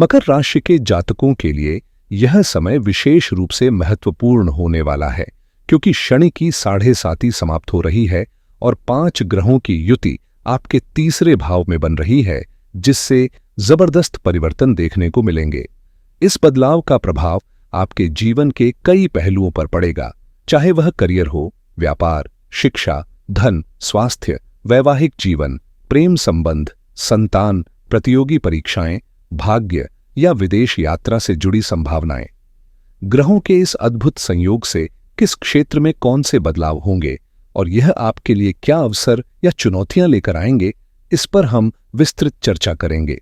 मकर राशि के जातकों के लिए यह समय विशेष रूप से महत्वपूर्ण होने वाला है, क्योंकि शनि की 7.5 समाप्त हो रही है और 5 ग्रहों की युति आपके तीसरे भाव में बन रही है, जिससे जबरदस्त परिवर्तन देखने को मिलेंगे। इस बदलाव का प्रभाव आपके जीवन के कई पहलुओं पर पड़ेगा, चाहे वह करियर हो, व्यापार, शिक्षा, धन, स्वास्थ्य, वैवाहिक जीवन, प्रेम संबंध, संतान, प्रतियोगी परीक्षाएं, भाग्य या विदेश यात्रा से जुड़ी संभावनाएं। ग्रहों के इस अद्भुत संयोग से किस क्षेत्र में कौन से बदलाव होंगे और यह आपके लिए क्या अवसर या चुनौतियां लेकर आएंगे, इस पर हम विस्तृत चर्चा करेंगे।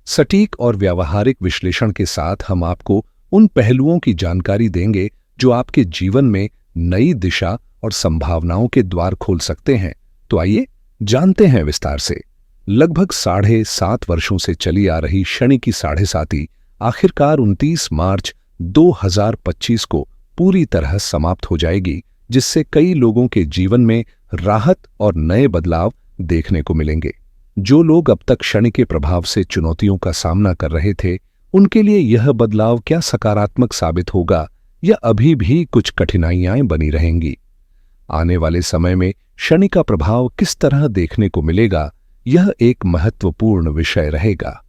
सटीक और व्यावहारिक विश्लेषण के साथ हम आपको उन पहलुओं की जानकारी देंगे जो आपके जीवन में नई दिशा और संभावनाओं के द्वार खोल सकते हैं। तो आइए जानते हैं विस्तार से। लगभग 7.5 वर्षों से चली आ रही शनि की 7.5 आखिरकार 29 मार्च 2025 को पूरी तरह समाप्त हो जाएगी, जिससे कई लोगों के जीवन में राहत और नए बदलाव देखने को मिलेंगे। जो लोग अब तक शनि के प्रभाव से चुनौतियों का सामना कर रहे थे, उनके लिए यह बदलाव क्या सकारात्मक साबित होगा या अभी भी कुछ कठिनाइयां बनी रहेंगी। आने वाले समय में शनि का प्रभाव किस तरह देखने को मिलेगा, यह एक महत्वपूर्ण विषय रहेगा।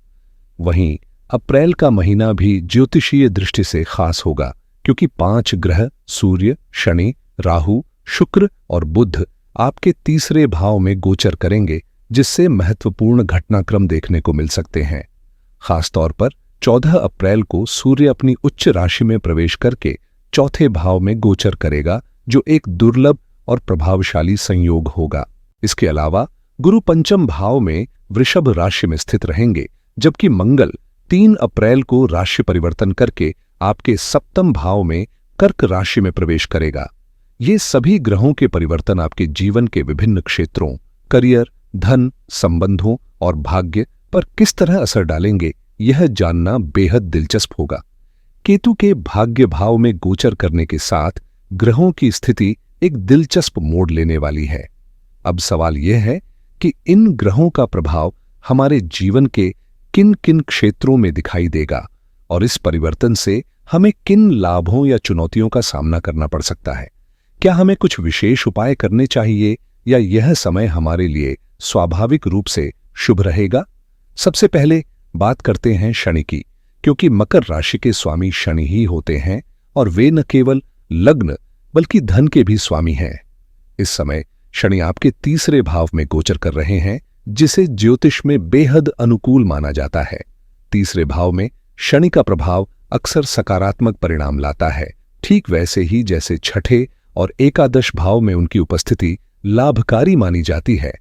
वहीं अप्रैल का महीना भी ज्योतिषीय दृष्टि से खास होगा, क्योंकि 5 ग्रह सूर्य, शनि, राहु, शुक्र और बुध आपके तीसरे भाव में गोचर करेंगे, जिससे महत्वपूर्ण घटनाक्रम देखने को मिल सकते हैं। खासतौर पर 14 अप्रैल को सूर्य अपनी उच्च राशि में प्रवेश करके चौथे भाव में गोचर करेगा, जो एक दुर्लभ और प्रभावशाली संयोग होगा। इसके अलावा गुरु पंचम भाव में वृषभ राशि में स्थित रहेंगे, जबकि मंगल 3 अप्रैल को राशि परिवर्तन करके आपके सप्तम भाव में कर्क राशि में प्रवेश करेगा। ये सभी ग्रहों के परिवर्तन आपके जीवन के विभिन्न क्षेत्रों, करियर, धन, संबंधों और भाग्य पर किस तरह असर डालेंगे, यह जानना बेहद दिलचस्प होगा। केतु के भाग्य भाव में गोचर करने के साथ ग्रहों की स्थिति एक दिलचस्प मोड़ लेने वाली है। अब सवाल यह है कि इन ग्रहों का प्रभाव हमारे जीवन के किन किन क्षेत्रों में दिखाई देगा और इस परिवर्तन से हमें किन लाभों या चुनौतियों का सामना करना पड़ सकता है। क्या हमें कुछ विशेष उपाय करने चाहिए या यह समय हमारे लिए स्वाभाविक रूप से शुभ रहेगा? सबसे पहले बात करते हैं शनि की, क्योंकि मकर राशि के स्वामी शनि ही होते हैं और वे न केवल लग्न बल्कि धन के भी स्वामी हैं। इस समय शनि आपके तीसरे भाव में गोचर कर रहे हैं, जिसे ज्योतिष में बेहद अनुकूल माना जाता है। तीसरे भाव में शनि का प्रभाव अक्सर सकारात्मक परिणाम लाता है, ठीक वैसे ही जैसे छठे और एकादश भाव में उनकी उपस्थिति लाभकारी मानी जाती है।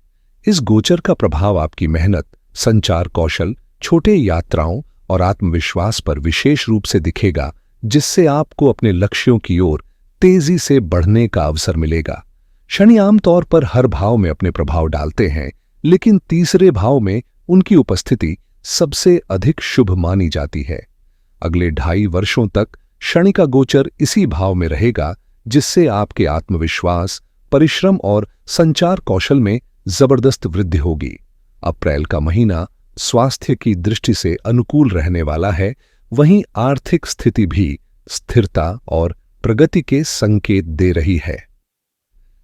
इस गोचर का प्रभाव आपकी मेहनत, संचार कौशल, छोटे यात्राओं और आत्मविश्वास पर विशेष रूप से दिखेगा, जिससे आपको अपने लक्ष्यों की ओर तेजी से बढ़ने का अवसर मिलेगा। शनि आमतौर पर हर भाव में अपने प्रभाव डालते हैं, लेकिन तीसरे भाव में उनकी उपस्थिति सबसे अधिक शुभ मानी जाती है। अगले 2.5 वर्षों तक शनि का गोचर इसी भाव में रहेगा, जिससे आपके आत्मविश्वास, परिश्रम और संचार कौशल में जबरदस्त वृद्धि होगी। अप्रैल का महीना स्वास्थ्य की दृष्टि से अनुकूल रहने वाला है, वहीं आर्थिक स्थिति भी स्थिरता और प्रगति के संकेत दे रही है।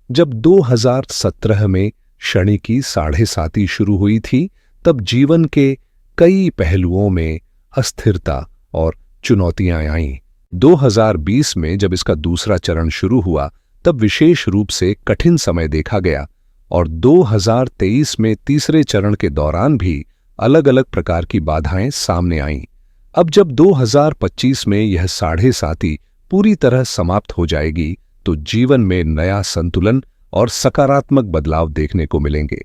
जब 2017 में शनि की 7.5 शुरू हुई थी, तब जीवन के कई पहलुओं में अस्थिरता और चुनौतियां आईं। 2020 में जब इसका दूसरा चरण शुरू हुआ, तब विशेष रूप से कठिन समय देखा गया और 2023 में तीसरे चरण के दौरान भी अलग अलग प्रकार की बाधाएं सामने आईं। अब जब 2025 में यह 7.5 पूरी तरह समाप्त हो जाएगी, तो जीवन में नया संतुलन और सकारात्मक बदलाव देखने को मिलेंगे।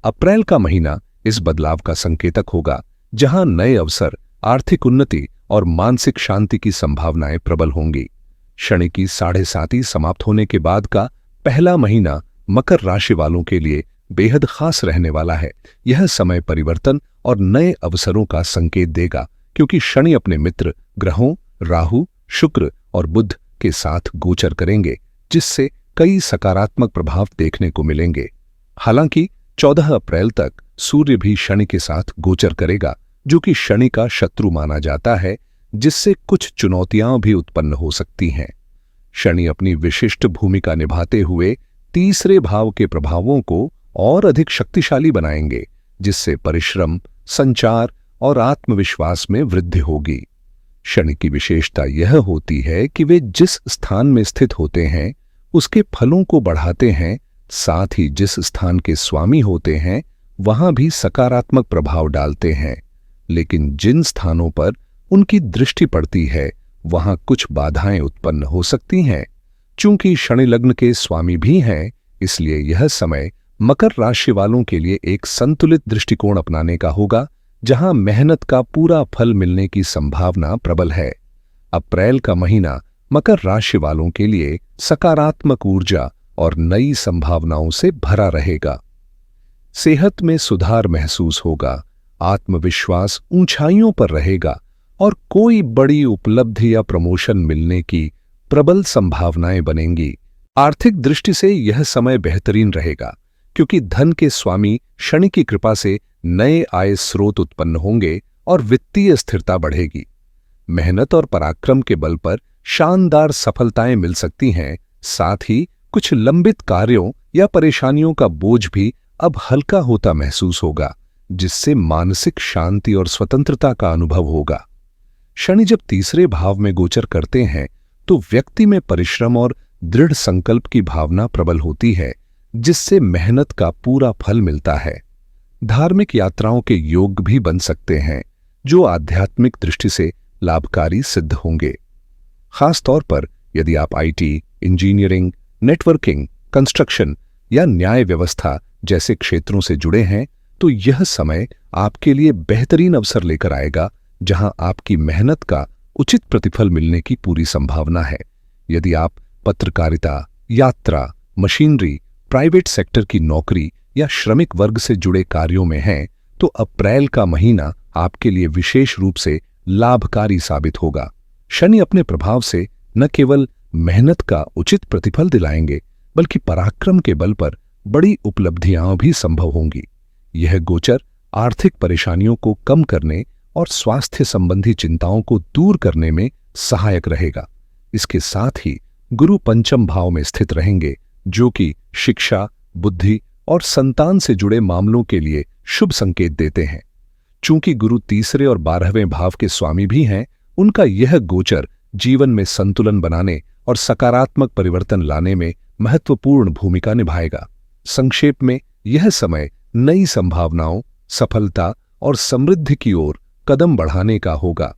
अप्रैल का महीना इस बदलाव का संकेतक होगा, जहां नए अवसर, आर्थिक उन्नति और मानसिक शांति की संभावनाएं प्रबल होंगी। शनि की 7.5 समाप्त होने के बाद का पहला महीना मकर राशि वालों के लिए बेहद खास रहने वाला है। यह समय परिवर्तन और नए अवसरों का संकेत देगा, क्योंकि शनि अपने मित्र ग्रहों राहु, शुक्र और बुध के साथ गोचर करेंगे, जिससे कई सकारात्मक प्रभाव देखने को मिलेंगे। हालांकि 14 अप्रैल तक सूर्य भी शनि के साथ गोचर करेगा, जो कि शनि का शत्रु माना जाता है, जिससे कुछ चुनौतियां भी उत्पन्न हो सकती हैं। शनि अपनी विशिष्ट भूमिका निभाते हुए तीसरे भाव के प्रभावों को और अधिक शक्तिशाली बनाएंगे, जिससे परिश्रम, संचार और आत्मविश्वास में वृद्धि होगी। शनि की विशेषता यह होती है कि वे जिस स्थान में स्थित होते हैं उसके फलों को बढ़ाते हैं, साथ ही जिस स्थान के स्वामी होते हैं वहां भी सकारात्मक प्रभाव डालते हैं। लेकिन जिन स्थानों पर उनकी दृष्टि पड़ती है वहां कुछ बाधाएं उत्पन्न हो सकती हैं। चूंकि शनि लग्न के स्वामी भी हैं, इसलिए यह समय मकर राशि वालों के लिए एक संतुलित दृष्टिकोण अपनाने का होगा, जहां मेहनत का पूरा फल मिलने की संभावना प्रबल है। अप्रैल का महीना मकर राशि वालों के लिए सकारात्मक ऊर्जा और नई संभावनाओं से भरा रहेगा। सेहत में सुधार महसूस होगा, आत्मविश्वास ऊंचाइयों पर रहेगा और कोई बड़ी उपलब्धि या प्रमोशन मिलने की प्रबल संभावनाएं बनेंगी। आर्थिक दृष्टि से यह समय बेहतरीन रहेगा, क्योंकि धन के स्वामी शनि की कृपा से नए आय स्रोत उत्पन्न होंगे और वित्तीय स्थिरता बढ़ेगी। मेहनत और पराक्रम के बल पर शानदार सफलताएं मिल सकती हैं। साथ ही कुछ लंबित कार्यों या परेशानियों का बोझ भी अब हल्का होता महसूस होगा, जिससे मानसिक शांति और स्वतंत्रता का अनुभव होगा। शनि जब तीसरे भाव में गोचर करते हैं तो व्यक्ति में परिश्रम और दृढ़ संकल्प की भावना प्रबल होती है, जिससे मेहनत का पूरा फल मिलता है। धार्मिक यात्राओं के योग भी बन सकते हैं, जो आध्यात्मिक दृष्टि से लाभकारी सिद्ध होंगे। खास तौर पर यदि आप आईटी, इंजीनियरिंग, नेटवर्किंग, कंस्ट्रक्शन या न्याय व्यवस्था जैसे क्षेत्रों से जुड़े हैं, तो यह समय आपके लिए बेहतरीन अवसर लेकर आएगा, जहां आपकी मेहनत का उचित प्रतिफल मिलने की पूरी संभावना है। यदि आप पत्रकारिता, यात्रा, मशीनरी, प्राइवेट सेक्टर की नौकरी या श्रमिक वर्ग से जुड़े कार्यों में हैं, तो अप्रैल का महीना आपके लिए विशेष रूप से लाभकारी साबित होगा। शनि अपने प्रभाव से न केवल मेहनत का उचित प्रतिफल दिलाएंगे, बल्कि पराक्रम के बल पर बड़ी उपलब्धियां भी संभव होंगी। यह गोचर आर्थिक परेशानियों को कम करने और स्वास्थ्य संबंधी चिंताओं को दूर करने में सहायक रहेगा। इसके साथ ही गुरु पंचम भाव में स्थित रहेंगे, जो कि शिक्षा, बुद्धि और संतान से जुड़े मामलों के लिए शुभ संकेत देते हैं। चूंकि गुरु तीसरे और 12वें भाव के स्वामी भी हैं, उनका यह गोचर जीवन में संतुलन बनाने और सकारात्मक परिवर्तन लाने में महत्वपूर्ण भूमिका निभाएगा। संक्षेप में, यह समय नई संभावनाओं, सफलता और समृद्धि की ओर कदम बढ़ाने का होगा।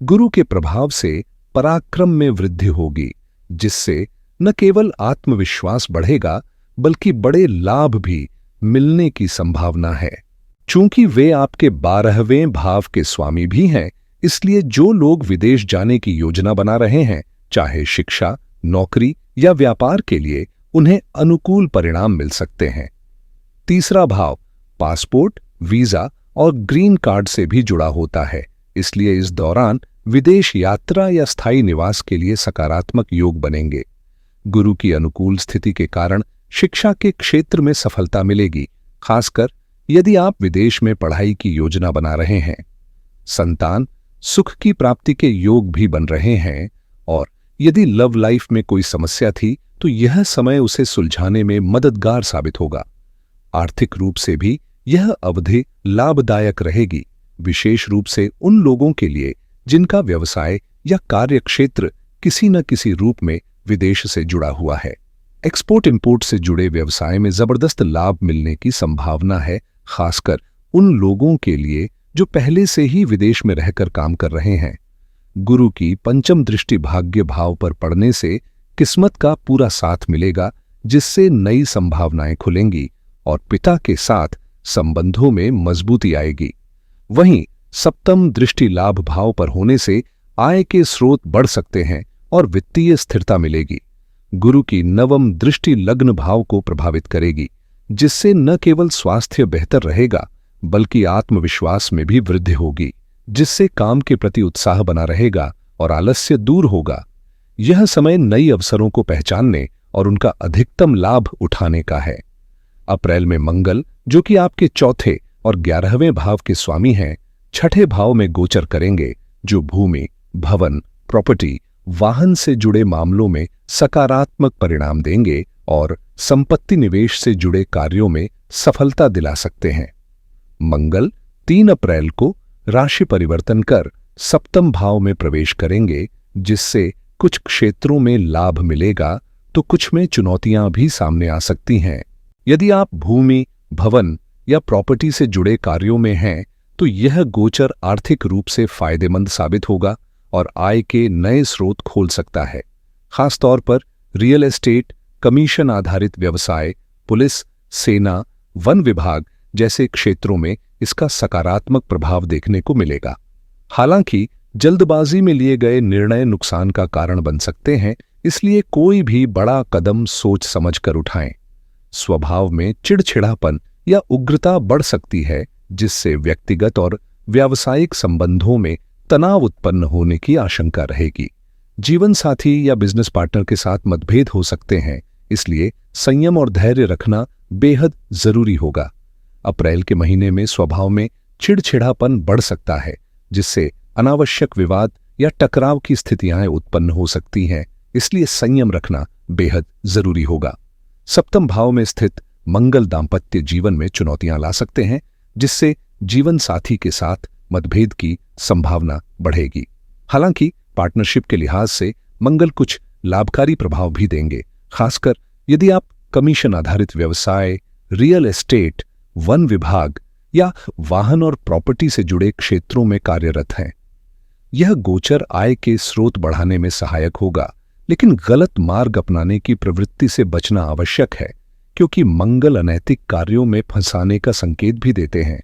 गुरु के प्रभाव से पराक्रम में वृद्धि होगी, जिससे न केवल आत्मविश्वास बढ़ेगा, बल्कि बड़े लाभ भी मिलने की संभावना है। चूंकि वे आपके 12वें भाव के स्वामी भी हैं, इसलिए जो लोग विदेश जाने की योजना बना रहे हैं, चाहे शिक्षा, नौकरी या व्यापार के लिए, उन्हें अनुकूल परिणाम मिल सकते हैं। तीसरा भाव पासपोर्ट, वीजा और ग्रीन कार्ड से भी जुड़ा होता है, इसलिए इस दौरान विदेश यात्रा या स्थायी निवास के लिए सकारात्मक योग बनेंगे। गुरु की अनुकूल स्थिति के कारण शिक्षा के क्षेत्र में सफलता मिलेगी, खासकर यदि आप विदेश में पढ़ाई की योजना बना रहे हैं। संतान सुख की प्राप्ति के योग भी बन रहे हैं, और यदि लव लाइफ में कोई समस्या थी तो यह समय उसे सुलझाने में मददगार साबित होगा। आर्थिक रूप से भी यह अवधि लाभदायक रहेगी, विशेष रूप से उन लोगों के लिए जिनका व्यवसाय या कार्य क्षेत्र किसी न किसी रूप में विदेश से जुड़ा हुआ है। एक्सपोर्ट इंपोर्ट से जुड़े व्यवसाय में जबरदस्त लाभ मिलने की संभावना है, खासकर उन लोगों के लिए जो पहले से ही विदेश में रहकर काम कर रहे हैं। गुरु की पंचम दृष्टि भाग्य भाव पर पड़ने से किस्मत का पूरा साथ मिलेगा, जिससे नई संभावनाएं खुलेंगी और पिता के साथ संबंधों में मजबूती आएगी। वहीं सप्तम दृष्टि लाभ भाव पर होने से आय के स्रोत बढ़ सकते हैं और वित्तीय स्थिरता मिलेगी। गुरु की नवम दृष्टि लग्न भाव को प्रभावित करेगी, जिससे न केवल स्वास्थ्य बेहतर रहेगा, बल्कि आत्मविश्वास में भी वृद्धि होगी, जिससे काम के प्रति उत्साह बना रहेगा और आलस्य दूर होगा। यह समय नई अवसरों को पहचानने और उनका अधिकतम लाभ उठाने का है। अप्रैल में मंगल, जो कि आपके चौथे और 11वें भाव के स्वामी हैं, छठे भाव में गोचर करेंगे, जो भूमि, भवन, प्रॉपर्टी, वाहन से जुड़े मामलों में सकारात्मक परिणाम देंगे और संपत्ति निवेश से जुड़े कार्यों में सफलता दिला सकते हैं। मंगल 3 अप्रैल को राशि परिवर्तन कर सप्तम भाव में प्रवेश करेंगे, जिससे कुछ क्षेत्रों में लाभ मिलेगा तो कुछ में चुनौतियां भी सामने आ सकती हैं। यदि आप भूमि, भवन या प्रॉपर्टी से जुड़े कार्यों में हैं तो यह गोचर आर्थिक रूप से फायदेमंद साबित होगा और आय के नए स्रोत खोल सकता है। खासतौर पर रियल एस्टेट, कमीशन आधारित व्यवसाय, पुलिस, सेना, वन विभाग जैसे क्षेत्रों में इसका सकारात्मक प्रभाव देखने को मिलेगा। हालांकि जल्दबाजी में लिए गए निर्णय नुकसान का कारण बन सकते हैं, इसलिए कोई भी बड़ा कदम सोच समझकर उठाएं। स्वभाव में चिड़चिड़ापन या उग्रता बढ़ सकती है, जिससे व्यक्तिगत और व्यावसायिक संबंधों में तनाव उत्पन्न होने की आशंका रहेगी। जीवन साथी या बिजनेस पार्टनर के साथ मतभेद हो सकते हैं, इसलिए संयम और धैर्य रखना बेहद जरूरी होगा। अप्रैल के महीने में स्वभाव में चिड़चिड़ापन बढ़ सकता है, जिससे अनावश्यक विवाद या टकराव की स्थितियां उत्पन्न हो सकती हैं, इसलिए संयम रखना बेहद जरूरी होगा। सप्तम भाव में स्थित मंगल दांपत्य जीवन में चुनौतियां ला सकते हैं, जिससे जीवन साथी के साथ मतभेद की संभावना बढ़ेगी। हालांकि पार्टनरशिप के लिहाज से मंगल कुछ लाभकारी प्रभाव भी देंगे, खासकर यदि आप कमीशन आधारित व्यवसाय, रियल एस्टेट, वन विभाग या वाहन और प्रॉपर्टी से जुड़े क्षेत्रों में कार्यरत हैं। यह गोचर आय के स्रोत बढ़ाने में सहायक होगा, लेकिन गलत मार्ग अपनाने की प्रवृत्ति से बचना आवश्यक है, क्योंकि मंगल अनैतिक कार्यों में फंसाने का संकेत भी देते हैं।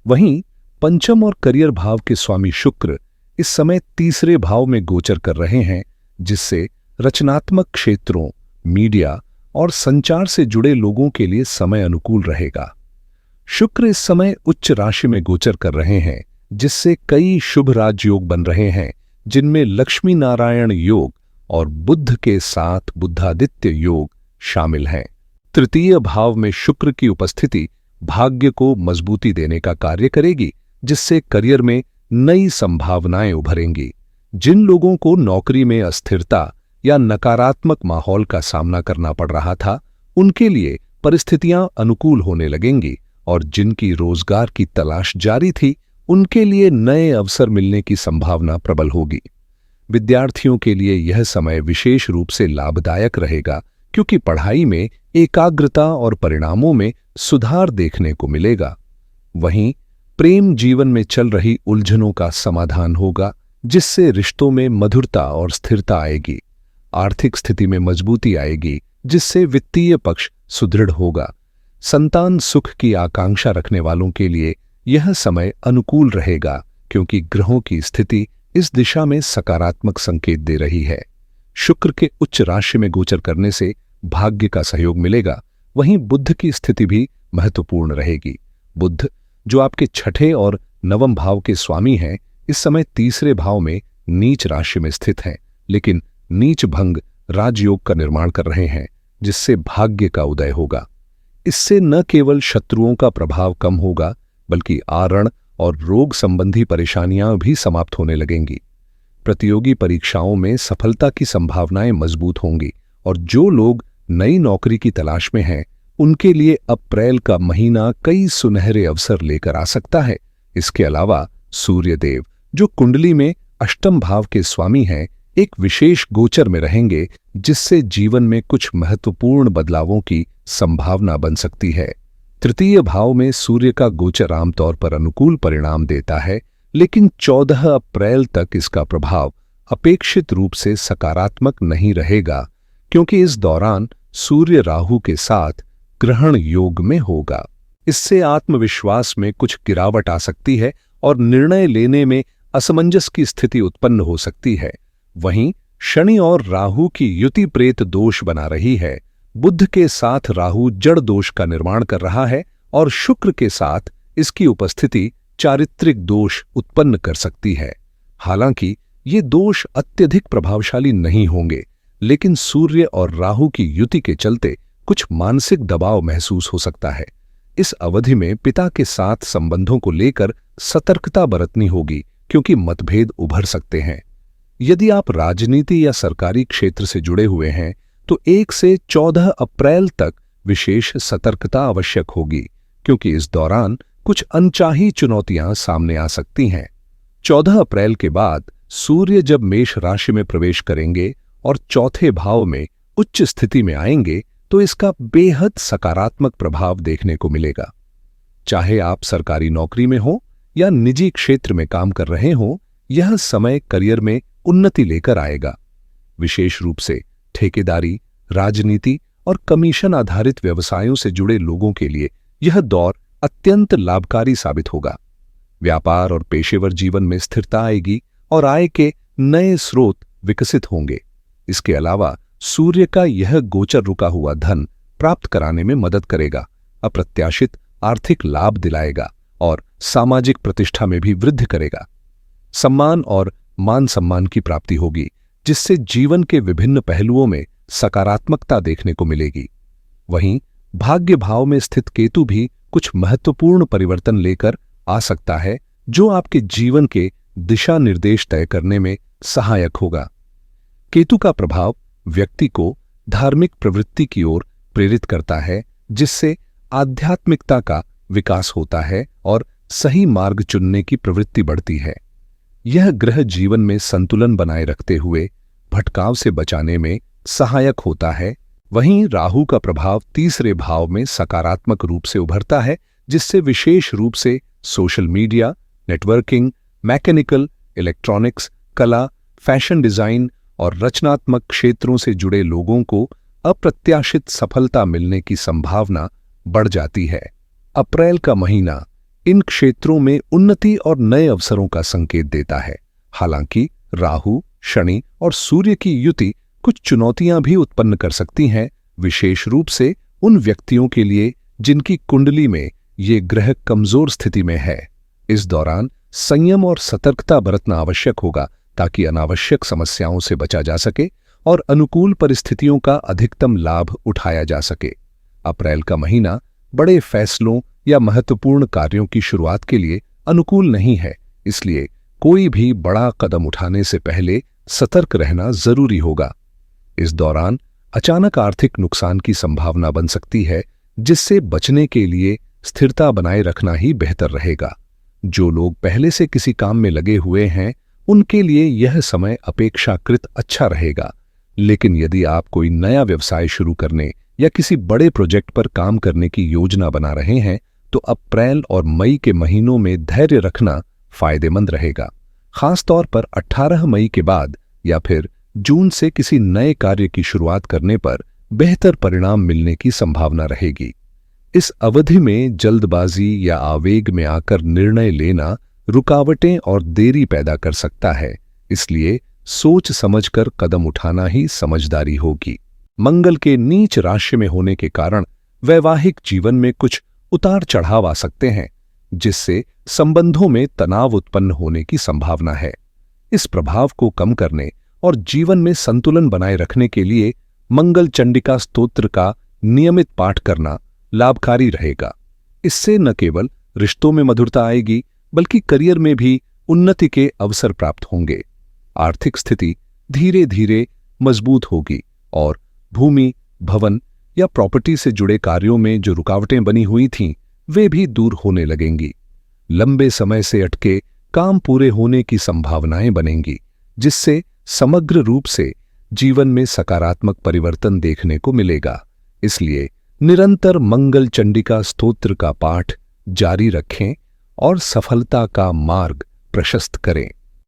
वहीं पंचम और करियर भाव के स्वामी शुक्र इस समय तीसरे भाव में गोचर कर रहे हैं, जिससे रचनात्मक क्षेत्रों, मीडिया और संचार से जुड़े लोगों के लिए समय अनुकूल रहेगा। शुक्र इस समय उच्च राशि में गोचर कर रहे हैं, जिससे कई शुभ राजयोग बन रहे हैं, जिनमें लक्ष्मी नारायण योग और बुध के साथ बुद्धादित्य योग शामिल हैं। तृतीय भाव में शुक्र की उपस्थिति भाग्य को मजबूती देने का कार्य करेगी, जिससे करियर में नई संभावनाएं उभरेंगी। जिन लोगों को नौकरी में अस्थिरता या नकारात्मक माहौल का सामना करना पड़ रहा था, उनके लिए परिस्थितियां अनुकूल होने लगेंगी और जिनकी रोजगार की तलाश जारी थी, उनके लिए नए अवसर मिलने की संभावना प्रबल होगी। विद्यार्थियों के लिए यह समय विशेष रूप से लाभदायक रहेगा, क्योंकि पढ़ाई में एकाग्रता और परिणामों में सुधार देखने को मिलेगा। वहीं प्रेम जीवन में चल रही उलझनों का समाधान होगा, जिससे रिश्तों में मधुरता और स्थिरता आएगी। आर्थिक स्थिति में मजबूती आएगी, जिससे वित्तीय पक्ष सुदृढ़ होगा। संतान सुख की आकांक्षा रखने वालों के लिए यह समय अनुकूल रहेगा, क्योंकि ग्रहों की स्थिति इस दिशा में सकारात्मक संकेत दे रही है। शुक्र के उच्च राशि में गोचर करने से भाग्य का सहयोग मिलेगा। वहीं बुध की स्थिति भी महत्वपूर्ण रहेगी। बुध, जो आपके छठे और नवम भाव के स्वामी हैं, इस समय तीसरे भाव में नीच राशि में स्थित हैं, लेकिन नीच भंग राजयोग का निर्माण कर रहे हैं, जिससे भाग्य का उदय होगा। इससे न केवल शत्रुओं का प्रभाव कम होगा, बल्कि आरण और रोग संबंधी परेशानियां भी समाप्त होने लगेंगी। प्रतियोगी परीक्षाओं में सफलता की संभावनाएं मजबूत होंगी और जो लोग नई नौकरी की तलाश में हैं, उनके लिए अप्रैल का महीना कई सुनहरे अवसर लेकर आ सकता है। इसके अलावा सूर्यदेव, जो कुंडली में अष्टम भाव के स्वामी हैं, एक विशेष गोचर में रहेंगे, जिससे जीवन में कुछ महत्वपूर्ण बदलावों की संभावना बन सकती है। तृतीय भाव में सूर्य का गोचर आमतौर पर अनुकूल परिणाम देता है, लेकिन 14 अप्रैल तक इसका प्रभाव अपेक्षित रूप से सकारात्मक नहीं रहेगा, क्योंकि इस दौरान सूर्य राहु के साथ ग्रहण योग में होगा। इससे आत्मविश्वास में कुछ गिरावट आ सकती है और निर्णय लेने में असमंजस की स्थिति उत्पन्न हो सकती है। वहीं शनि और राहु की युति प्रेत दोष बना रही है। बुध के साथ राहु जड़ दोष का निर्माण कर रहा है और शुक्र के साथ इसकी उपस्थिति चारित्रिक दोष उत्पन्न कर सकती है। हालांकि ये दोष अत्यधिक प्रभावशाली नहीं होंगे, लेकिन सूर्य और राहु की युति के चलते कुछ मानसिक दबाव महसूस हो सकता है। इस अवधि में पिता के साथ संबंधों को लेकर सतर्कता बरतनी होगी क्योंकि मतभेद उभर सकते हैं। यदि आप राजनीति या सरकारी क्षेत्र से जुड़े हुए हैं तो 1 से 14 अप्रैल तक विशेष सतर्कता आवश्यक होगी क्योंकि इस दौरान कुछ अनचाही चुनौतियां सामने आ सकती हैं। 14 अप्रैल के बाद सूर्य जब मेष राशि में प्रवेश करेंगे और चौथे भाव में उच्च स्थिति में आएंगे तो इसका बेहद सकारात्मक प्रभाव देखने को मिलेगा। चाहे आप सरकारी नौकरी में हो या निजी क्षेत्र में काम कर रहे हो, यह समय करियर में उन्नति लेकर आएगा। विशेष रूप से ठेकेदारी, राजनीति और कमीशन आधारित व्यवसायों से जुड़े लोगों के लिए यह दौर अत्यंत लाभकारी साबित होगा। व्यापार और पेशेवर जीवन में स्थिरता आएगी और आय के नए स्रोत विकसित होंगे। इसके अलावा सूर्य का यह गोचर रुका हुआ धन प्राप्त कराने में मदद करेगा, अप्रत्याशित आर्थिक लाभ दिलाएगा और सामाजिक प्रतिष्ठा में भी वृद्धि करेगा। सम्मान और मान सम्मान की प्राप्ति होगी जिससे जीवन के विभिन्न पहलुओं में सकारात्मकता देखने को मिलेगी। वहीं भाग्य भाव में स्थित केतु भी कुछ महत्वपूर्ण परिवर्तन लेकर आ सकता है जो आपके जीवन के दिशा निर्देश तय करने में सहायक होगा। केतु का प्रभाव व्यक्ति को धार्मिक प्रवृत्ति की ओर प्रेरित करता है जिससे आध्यात्मिकता का विकास होता है और सही मार्ग चुनने की प्रवृत्ति बढ़ती है। यह ग्रह जीवन में संतुलन बनाए रखते हुए भटकाव से बचाने में सहायक होता है। वहीं राहु का प्रभाव तीसरे भाव में सकारात्मक रूप से उभरता है जिससे विशेष रूप से social media, networking, mechanical, electronics, कला, फैशन डिजाइन और रचनात्मक क्षेत्रों से जुड़े लोगों को अप्रत्याशित सफलता मिलने की संभावना बढ़ जाती है। अप्रैल का महीना इन क्षेत्रों में उन्नति और नए अवसरों का संकेत देता है। हालांकि राहु, शनि और सूर्य की युति कुछ चुनौतियां भी उत्पन्न कर सकती हैं, विशेष रूप से उन व्यक्तियों के लिए जिनकी कुंडली में ये ग्रह कमजोर स्थिति में है। इस दौरान संयम और सतर्कता बरतना आवश्यक होगा ताकि अनावश्यक समस्याओं से बचा जा सके और अनुकूल परिस्थितियों का अधिकतम लाभ उठाया जा सके। अप्रैल का महीना बड़े फैसलों या महत्वपूर्ण कार्यों की शुरुआत के लिए अनुकूल नहीं है, इसलिए कोई भी बड़ा कदम उठाने से पहले सतर्क रहना जरूरी होगा। इस दौरान अचानक आर्थिक नुकसान की संभावना बन सकती है जिससे बचने के लिए स्थिरता बनाए रखना ही बेहतर रहेगा। जो लोग पहले से किसी काम में लगे हुए हैं उनके लिए यह समय अपेक्षाकृत अच्छा रहेगा, लेकिन यदि आप कोई नया व्यवसाय शुरू करने या किसी बड़े प्रोजेक्ट पर काम करने की योजना बना रहे हैं तो अप्रैल और मई के महीनों में धैर्य रखना फायदेमंद रहेगा। खास तौर पर 18 मई के बाद या फिर जून से किसी नए कार्य की शुरुआत करने पर बेहतर परिणाम मिलने की संभावना रहेगी। इस अवधि में जल्दबाजी या आवेग में आकर निर्णय लेना रुकावटें और देरी पैदा कर सकता है, इसलिए सोच समझकर कदम उठाना ही समझदारी होगी। मंगल के नीच राशि में होने के कारण वैवाहिक जीवन में कुछ उतार चढ़ाव आ सकते हैं जिससे संबंधों में तनाव उत्पन्न होने की संभावना है। इस प्रभाव को कम करने और जीवन में संतुलन बनाए रखने के लिए मंगल चंडिका स्तोत्र का नियमित पाठ करना लाभकारी रहेगा। इससे न केवल रिश्तों में मधुरता आएगी बल्कि करियर में भी उन्नति के अवसर प्राप्त होंगे। आर्थिक स्थिति धीरे धीरे मजबूत होगी और भूमि, भवन या प्रॉपर्टी से जुड़े कार्यों में जो रुकावटें बनी हुई थीं वे भी दूर होने लगेंगी। लंबे समय से अटके काम पूरे होने की संभावनाएं बनेंगी जिससे समग्र रूप से जीवन में सकारात्मक परिवर्तन देखने को मिलेगा। इसलिए निरंतर मंगल चंडिका स्तोत्र का पाठ जारी रखें और सफलता का मार्ग प्रशस्त करें।